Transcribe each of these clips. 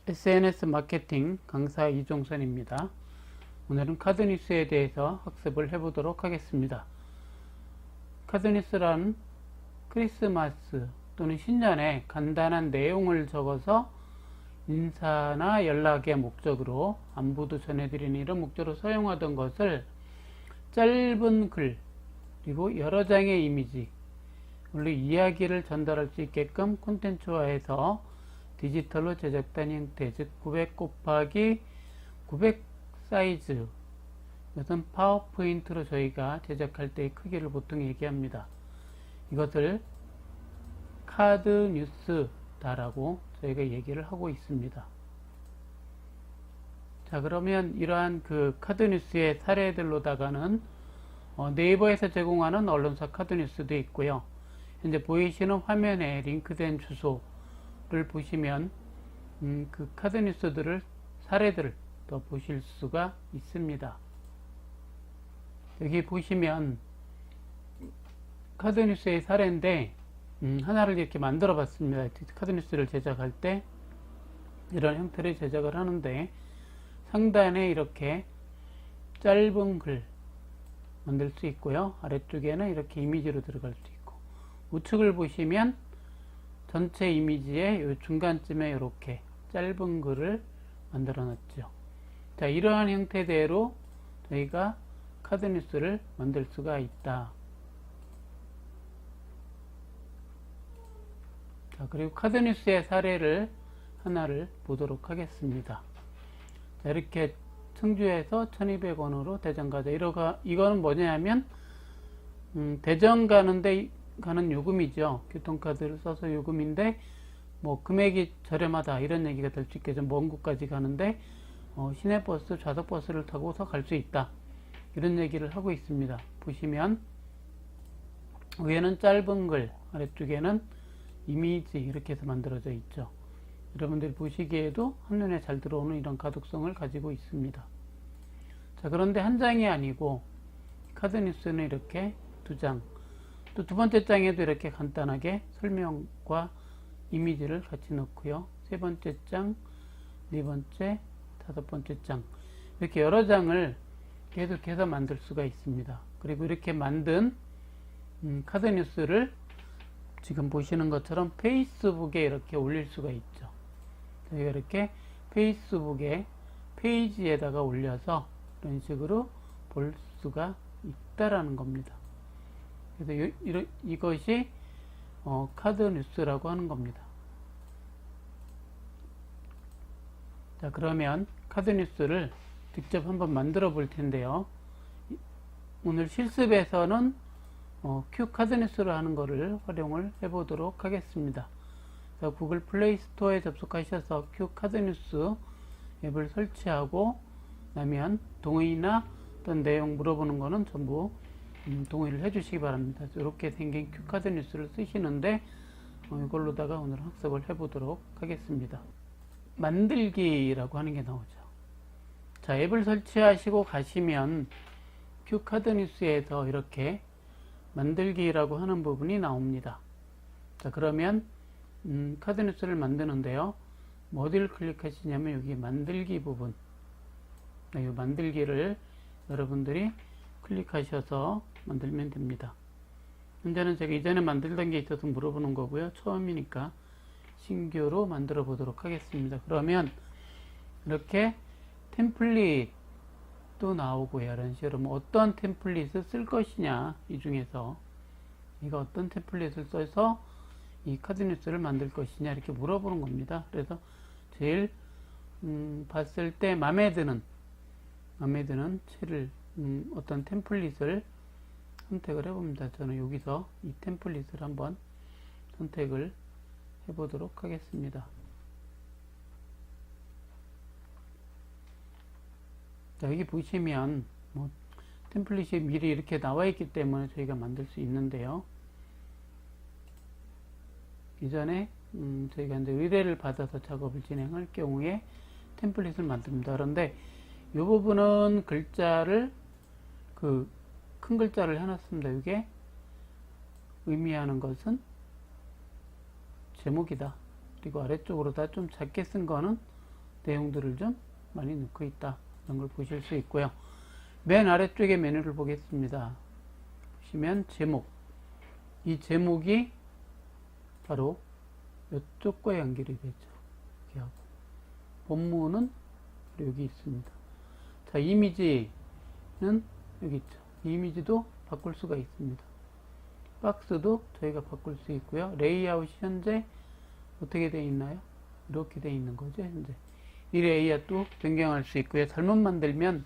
SNS 마케팅 강사 이종선입니다. 오늘은 카드뉴스에 대해서 학습을 해보도록 하겠습니다. 카드뉴스란 크리스마스 또는 신년에 간단한 내용을 적어서 인사나 연락의 목적으로 안부도 전해드리는 이런 목적으로 사용하던 것을 짧은 글 그리고 여러 장의 이미지 물론 이야기를 전달할 수 있게끔 콘텐츠화해서 디지털로 제작된 형태, 즉 900 곱하기 900 사이즈, 이것은 파워포인트로 저희가 제작할 때의 크기를 보통 얘기합니다. 이것을 카드 뉴스다라고 저희가 얘기를 하고 있습니다. 자, 그러면 이러한 그 카드 뉴스의 사례들로다가는 네이버에서 제공하는 언론사 카드 뉴스도 있고요. 현재 보이시는 화면에 링크된 주소를 보시면 그 카드 뉴스들을 사례들을 더 보실 수가 있습니다. 여기 보시면 카드 뉴스의 사례인데 하나를 이렇게 만들어 봤습니다. 카드 뉴스를 제작할 때 이런 형태를 제작을 하는데 상단에 이렇게 짧은 글 만들 수 있고요. 아래쪽에는 이렇게 이미지로 들어갈 수 있고 우측을 보시면 전체 이미지의 요 중간쯤에 이렇게 짧은 글을 만들어 놨죠. 자, 이러한 형태대로 저희가 카드 뉴스를 만들 수가 있다. 자, 그리고 카드 뉴스의 사례를 하나를 보도록 하겠습니다. 자, 이렇게 청주에서 1200원으로 대전 가자. 이거는 뭐냐면 대전 가는 요금이죠. 교통카드를 써서 요금인데 뭐 금액이 저렴하다 이런 얘기가 될 수 있겠죠. 먼 곳까지 가는데 시내버스, 좌석버스를 타고서 갈 수 있다 이런 얘기를 하고 있습니다. 보시면 위에는 짧은 글, 아래쪽에는 이미지 이렇게 해서 만들어져 있죠. 여러분들이 보시기에도 한눈에 잘 들어오는 이런 가독성을 가지고 있습니다. 자, 그런데 한 장이 아니고 카드 뉴스는 이렇게 두 장, 또 두 번째 장에도 이렇게 간단하게 설명과 이미지를 같이 넣고요. 세 번째 장, 네 번째, 다섯 번째 장 이렇게 여러 장을 계속해서 만들 수가 있습니다. 그리고 이렇게 만든 카드 뉴스를 지금 보시는 것처럼 페이스북에 이렇게 올릴 수가 있죠. 저희가 이렇게 페이스북에 페이지에다가 올려서 이런 식으로 볼 수가 있다라는 겁니다. 그래서 이것이 카드 뉴스라고 하는 겁니다. 자, 그러면 카드 뉴스를 직접 한번 만들어 볼 텐데요. 오늘 실습에서는 큐 카드 뉴스로 하는 거를 활용을 해 보도록 하겠습니다. 자, 구글 플레이 스토어에 접속하셔서 큐 카드 뉴스 앱을 설치하고 나면 동의나 어떤 내용 물어보는 거는 전부 동의를 해 주시기 바랍니다. 이렇게 생긴 큐 카드 뉴스를 쓰시는데 이걸로다가 오늘 학습을 해 보도록 하겠습니다. 만들기라고 하는 게 나오죠. 자, 앱을 설치하시고 가시면 큐 카드 뉴스에서 이렇게 만들기라고 하는 부분이 나옵니다. 자, 그러면 카드 뉴스를 만드는데요. 어디를 클릭하시냐면 여기 만들기 부분, 이 만들기를 여러분들이 클릭하셔서 만들면 됩니다. 현재는 제가 이전에 만들던 게 있어서 물어보는 거고요. 처음이니까 신규로 만들어 보도록 하겠습니다. 그러면 이렇게 템플릿도 나오고요. 이런 식으로 어떤 템플릿을 쓸 것이냐, 이 중에서 이거 어떤 템플릿을 써서 이 카드 뉴스를 만들 것이냐 이렇게 물어보는 겁니다. 그래서 제일 봤을 때 마음에 드는 채를 어떤 템플릿을 선택을 해봅니다. 저는 여기서 이 템플릿을 한번 선택을 해보도록 하겠습니다. 자, 여기 보시면 템플릿이 미리 이렇게 나와 있기 때문에 저희가 만들 수 있는데요. 이전에 저희가 이제 의뢰를 받아서 작업을 진행할 경우에 템플릿을 만듭니다. 그런데 이 부분은 글자를 큰 글자를 해놨습니다. 이게 의미하는 것은 제목이다. 그리고 아래쪽으로 다 좀 작게 쓴 거는 내용들을 좀 많이 넣고 있다. 이런 걸 보실 수 있고요. 맨 아래쪽에 메뉴를 보겠습니다. 보시면 제목. 이 제목이 바로 이쪽과 연결이 되죠. 이렇게 하고. 본문은 여기 있습니다. 자, 이미지는 여기 있죠. 이미지도 바꿀 수가 있습니다. 박스도 저희가 바꿀 수 있고요. 레이아웃이 현재 어떻게 되어 있나요? 이렇게 되어 있는 거죠, 현재. 이 레이아웃도 변경할 수 있고요. 잘못 만들면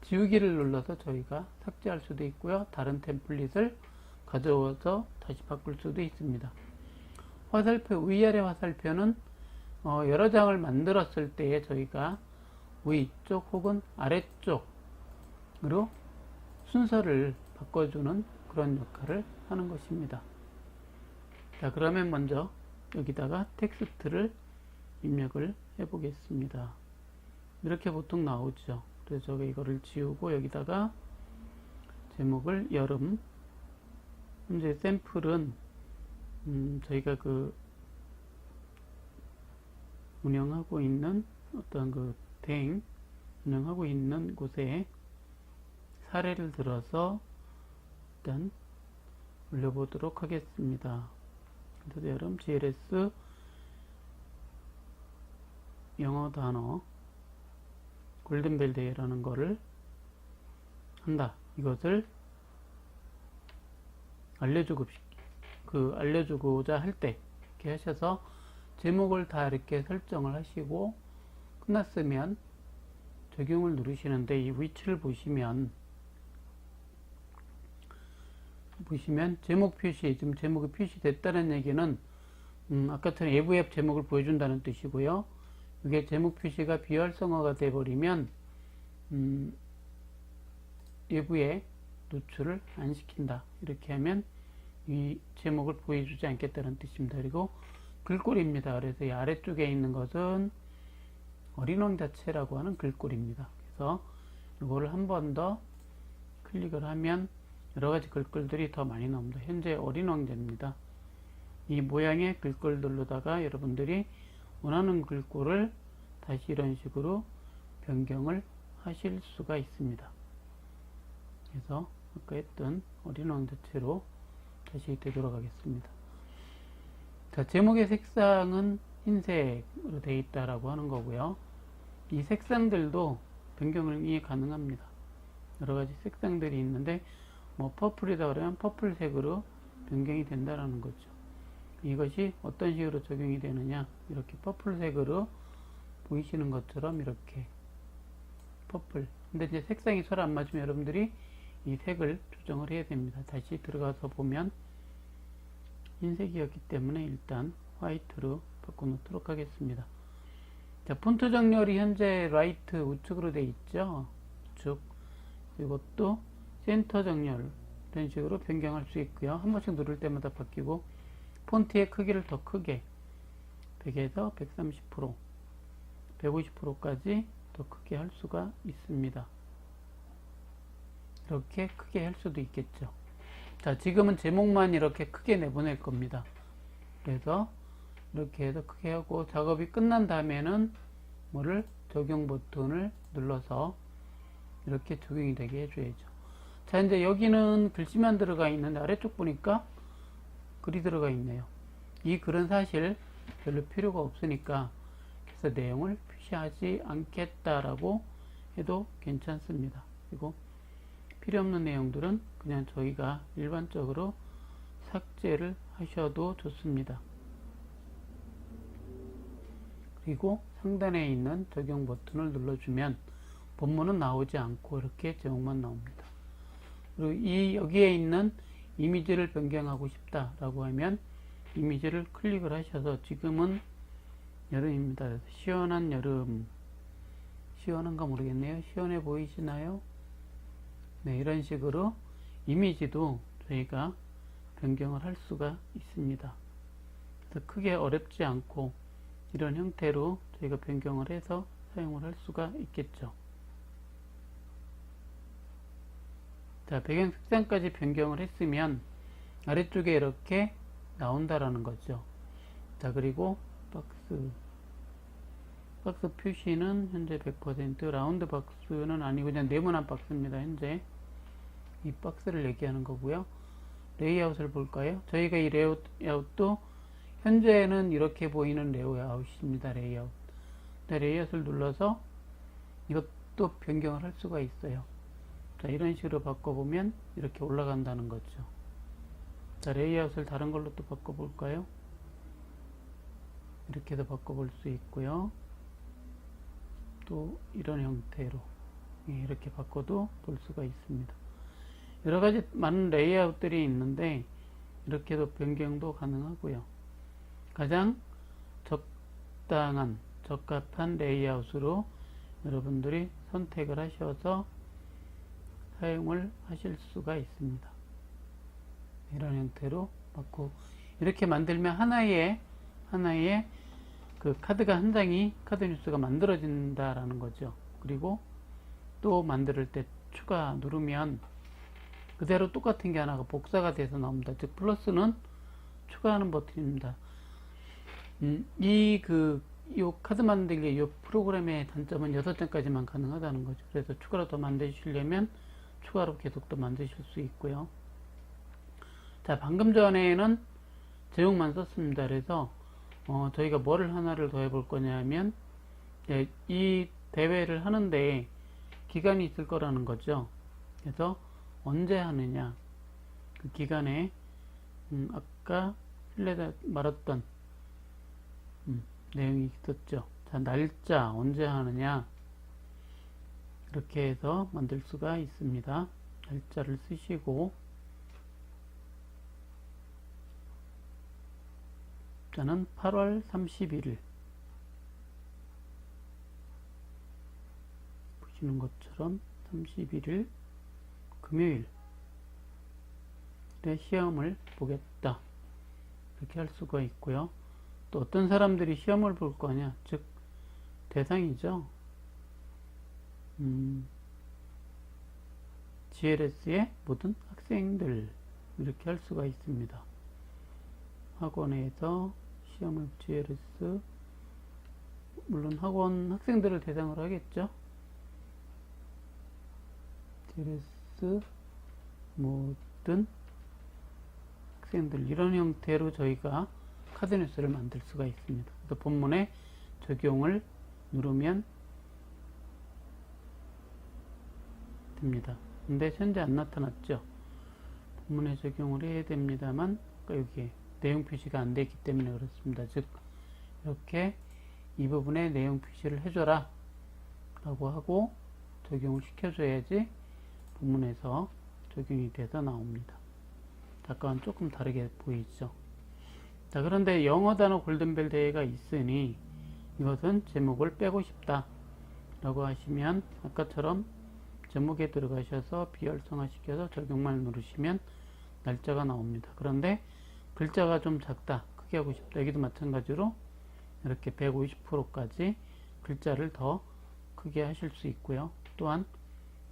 지우기를 눌러서 저희가 삭제할 수도 있고요. 다른 템플릿을 가져와서 다시 바꿀 수도 있습니다. 화살표, 위아래 화살표는 여러 장을 만들었을 때에 저희가 위쪽 혹은 아래쪽으로 순서를 바꿔주는 그런 역할을 하는 것입니다. 자, 그러면 먼저 여기다가 텍스트를 입력을 해 보겠습니다. 이렇게 보통 나오죠. 그래서 제가 이거를 지우고 여기다가 제목을 여름. 현재 샘플은 저희가 그 운영하고 있는 어떤 그 대행 운영하고 있는 곳에 사례를 들어서 일단 올려보도록 하겠습니다. 그래서 여름 GLS 영어 단어 골든벨 데이라는 거를 한다. 이것을 알려주고자 할 때 이렇게 하셔서 제목을 다 이렇게 설정을 하시고 끝났으면 적용을 누르시는데 이 위치를 보시면 제목 표시, 지금 제목이 표시됐다는 얘기는 아까처럼 외부 앱 제목을 보여준다는 뜻이고요. 이게 제목 표시가 비활성화가 돼버리면 외부에 노출을 안 시킨다. 이렇게 하면 이 제목을 보여주지 않겠다는 뜻입니다. 그리고 글꼴입니다. 그래서 이 아래쪽에 있는 것은 어린왕 자체라고 하는 글꼴입니다. 그래서 이거를 한 번 더 클릭을 하면 여러가지 글꼴들이 더 많이 나옵니다. 현재 어린왕자입니다. 이 모양의 글꼴들로다가 여러분들이 원하는 글꼴을 다시 이런 식으로 변경을 하실 수가 있습니다. 그래서 아까 했던 어린왕 자체로 다시 되돌아 가겠습니다. 자, 제목의 색상은 흰색으로 되어 있다라고 하는 거고요. 이 색상들도 변경이 가능합니다. 여러 가지 색상들이 있는데 뭐 퍼플이다 그러면 퍼플색으로 변경이 된다라는 거죠. 이것이 어떤 식으로 적용이 되느냐, 이렇게 퍼플색으로 보이시는 것처럼 이렇게 퍼플. 근데 이제 색상이 서로 안 맞으면 여러분들이 이 색을 조정을 해야 됩니다. 다시 들어가서 보면 흰색이었기 때문에 일단 화이트로 바꿔놓도록 하겠습니다. 자, 폰트 정렬이 현재 라이트 우측으로 되어 있죠. 우측. 이것도 센터 정렬 이런 식으로 변경할 수 있고요. 한 번씩 누를 때마다 바뀌고 폰트의 크기를 더 크게 100에서 130%, 150%까지 더 크게 할 수가 있습니다. 이렇게 크게 할 수도 있겠죠. 자, 지금은 제목만 이렇게 크게 내보낼 겁니다. 그래서 이렇게 해서 크게 하고 작업이 끝난 다음에는 뭐를 적용 버튼을 눌러서 이렇게 적용이 되게 해줘야죠. 자, 이제 여기는 글씨만 들어가 있는데 아래쪽 보니까 글이 들어가 있네요. 이 글은 사실 별로 필요가 없으니까 그래서 내용을 표시하지 않겠다라고 해도 괜찮습니다. 그리고 필요 없는 내용들은 그냥 저희가 일반적으로 삭제를 하셔도 좋습니다. 그리고 상단에 있는 적용 버튼을 눌러주면 본문은 나오지 않고 이렇게 제목만 나옵니다. 그리고 여기에 있는 이미지를 변경하고 싶다라고 하면 이미지를 클릭을 하셔서 지금은 여름입니다. 그래서 시원한 여름, 시원한가 모르겠네요. 시원해 보이시나요? 네, 이런 식으로 이미지도 저희가 변경을 할 수가 있습니다. 그래서 크게 어렵지 않고 이런 형태로 저희가 변경을 해서 사용을 할 수가 있겠죠. 자, 배경 색상까지 변경을 했으면 아래쪽에 이렇게 나온다라는 거죠. 자, 그리고 박스 박스 표시는 현재 100%, 라운드 박스는 아니고 그냥 네모난 박스입니다. 현재 이 박스를 얘기하는 거고요. 레이아웃을 볼까요? 저희가 이 레이아웃도 현재는 이렇게 보이는 레이아웃입니다. 레이아웃. 네, 레이아웃을 눌러서 이것도 변경을 할 수가 있어요. 자, 이런 식으로 바꿔보면 이렇게 올라간다는 거죠. 자, 레이아웃을 다른 걸로 또 바꿔볼까요? 이렇게도 바꿔볼 수 있고요. 또 이런 형태로 이렇게 바꿔도 볼 수가 있습니다. 여러가지 많은 레이아웃들이 있는데 이렇게도 변경도 가능하고요. 가장 적합한 레이아웃으로 여러분들이 선택을 하셔서 사용을 하실 수가 있습니다. 이런 형태로 바꾸고 이렇게 만들면 하나의 그 카드가 한 장이 카드 뉴스가 만들어진다라는 거죠. 그리고 또 만들 때 추가 누르면 그대로 똑같은 게 하나가 복사가 돼서 나옵니다. 즉 플러스는 추가하는 버튼입니다. 이 카드 만들기 이 프로그램의 단점은 6장까지만 가능하다는 거죠. 그래서 추가로 더 만드시려면 추가로 계속 더 만드실 수 있고요. 자, 방금 전에는 제목만 썼습니다. 그래서 저희가 뭐를 하나를 더 해볼 거냐 하면 이 대회를 하는데 기간이 있을 거라는 거죠. 그래서 언제 하느냐, 그 기간에 아까 슬라이드에 말했던 내용이 있었죠. 자, 날짜 언제 하느냐 이렇게 해서 만들 수가 있습니다. 날짜를 쓰시고 저는 8월 31일 보시는 것처럼 31일 금요일 시험을 보겠다 이렇게 할 수가 있고요. 또 어떤 사람들이 시험을 볼 거냐, 즉 대상이죠. GLS의 모든 학생들 이렇게 할 수가 있습니다. 학원에서 시험을 GLS 물론 학원 학생들을 대상으로 하겠죠. GLS 모든 학생들 이런 형태로 저희가 카드 뉴스를 만들 수가 있습니다. 그래서 본문에 적용을 누르면 됩니다. 근데 현재 안 나타났죠. 본문에 적용을 해야 됩니다만 여기에 내용 표시가 안 되어 있기 때문에 그렇습니다. 즉 이렇게 이 부분에 내용 표시를 해줘라 라고 하고 적용을 시켜줘야지 본문에서 적용이 돼서 나옵니다. 아까와는 조금 다르게 보이죠. 자, 그런데 영어 단어 골든벨 대회가 있으니 이것은 제목을 빼고 싶다 라고 하시면 아까처럼 제목에 들어가셔서 비활성화 시켜서 적용만 누르시면 날짜가 나옵니다. 그런데 글자가 좀 작다, 크게 하고 싶다, 여기도 마찬가지로 이렇게 150%까지 글자를 더 크게 하실 수 있고요. 또한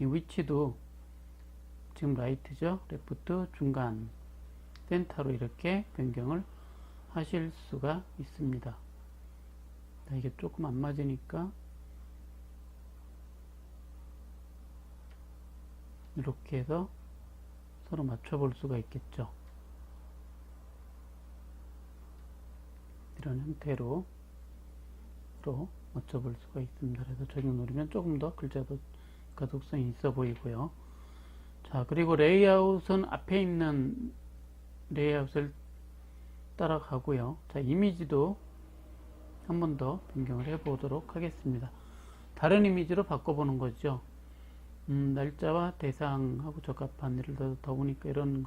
이 위치도 지금 라이트죠, 레프트, 중간, 센터로 이렇게 변경을 하실 수가 있습니다. 이게 조금 안 맞으니까 이렇게 해서 서로 맞춰 볼 수가 있겠죠. 이런 형태로 맞춰 볼 수가 있습니다. 그래서 적용 누르면 조금 더 글자도 가독성이 있어 보이고요. 자, 그리고 레이아웃은 앞에 있는 레이아웃을 따라가고요. 자, 이미지도 한 번 더 변경을 해 보도록 하겠습니다. 다른 이미지로 바꿔보는 거죠. 날짜와 대상하고 적합한, 예를 들어 더우니까 이런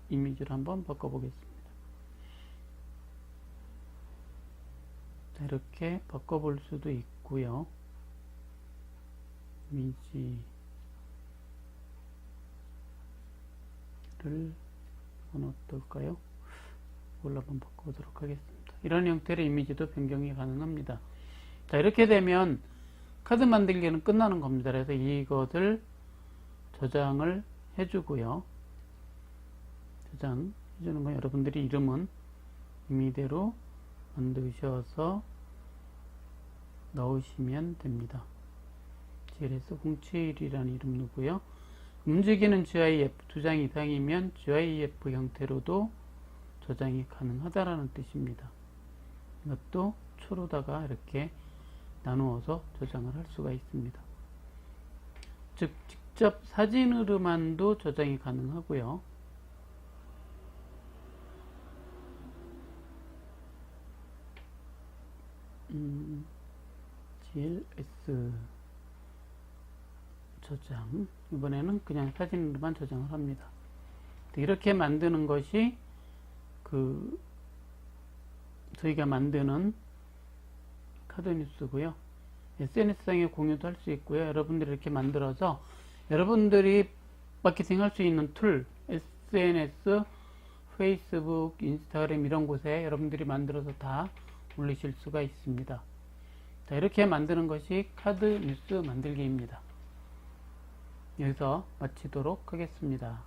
이미지로 한번 바꿔보겠습니다. 자, 이렇게 바꿔볼 수도 있고요. 이미지를 이건 어떨까요? 이걸로 한번 바꿔보도록 하겠습니다. 이런 형태의 이미지도 변경이 가능합니다. 자, 이렇게 되면 카드 만들기는 끝나는 겁니다. 그래서 이것을 저장을 해주고요. 저장해주는 건 여러분들이 이름은 임의대로 만드셔서 넣으시면 됩니다. GLS071이라는 이름이고요. 움직이는 GIF 2장 이상이면 GIF 형태로도 저장이 가능하다라는 뜻입니다. 이것도 초로다가 이렇게 나누어서 저장을 할 수가 있습니다. 즉 직접 사진으로만도 저장이 가능하고요. GLS 저장, 이번에는 그냥 사진으로만 저장을 합니다. 이렇게 만드는 것이 저희가 만드는 카드뉴스고요. SNS상에 공유도 할 수 있고요. 여러분들이 이렇게 만들어서 여러분들이 마케팅 할 수 있는 툴, SNS, 페이스북, 인스타그램 이런 곳에 여러분들이 만들어서 다 올리실 수가 있습니다. 자, 이렇게 만드는 것이 카드뉴스 만들기입니다. 여기서 마치도록 하겠습니다.